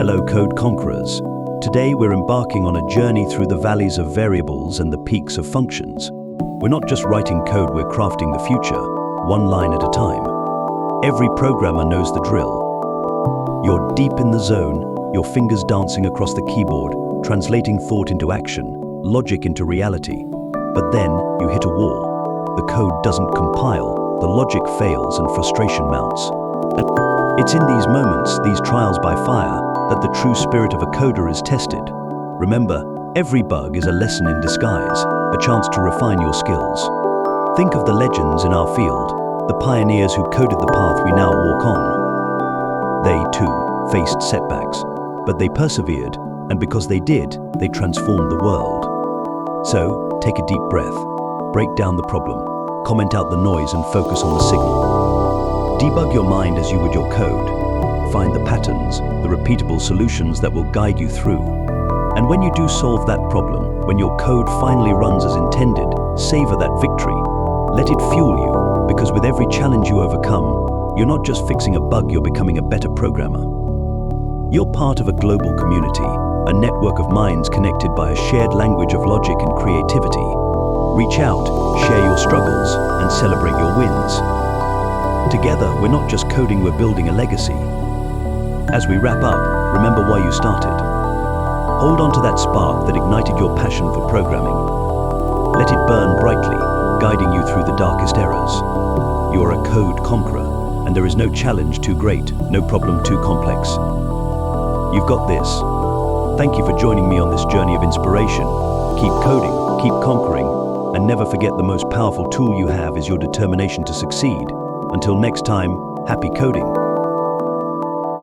Hello, Code Conquerors. Today we're embarking on a journey through the valleys of variables and the peaks of functions. We're not just writing code, we're crafting the future, one line at a time. Every programmer knows the drill. You're deep in the zone, your fingers dancing across the keyboard, translating thought into action, logic into reality. But then you hit a wall. The code doesn't compile, the logic fails, and frustration mounts. It's in these moments, these trials by fire, that the true spirit of a coder is tested. Remember, every bug is a lesson in disguise, a chance to refine your skills. Think of the legends in our field, the pioneers who coded the path we now walk on. They, too, faced setbacks, but they persevered, and because they did, they transformed the world. So, take a deep breath, break down the problem, comment out the noise and focus on the signal. Debug your mind as you would your code. Find the patterns, the repeatable solutions that will guide you through. And when you do solve that problem, when your code finally runs as intended, savor that victory. Let it fuel you, because with every challenge you overcome, you're not just fixing a bug, you're becoming a better programmer. You're part of a global community, a network of minds connected by a shared language of logic and creativity. Reach out, share your struggles, and celebrate your wins. Together, we're not just coding, we're building a legacy. As we wrap up, remember why you started. Hold on to that spark that ignited your passion for programming. Let it burn brightly, guiding you through the darkest eras. You are a code conqueror, and there is no challenge too great, no problem too complex. You've got this. Thank you for joining me on this journey of inspiration. Keep coding, keep conquering, and never forget the most powerful tool you have is your determination to succeed. Until next time, happy coding.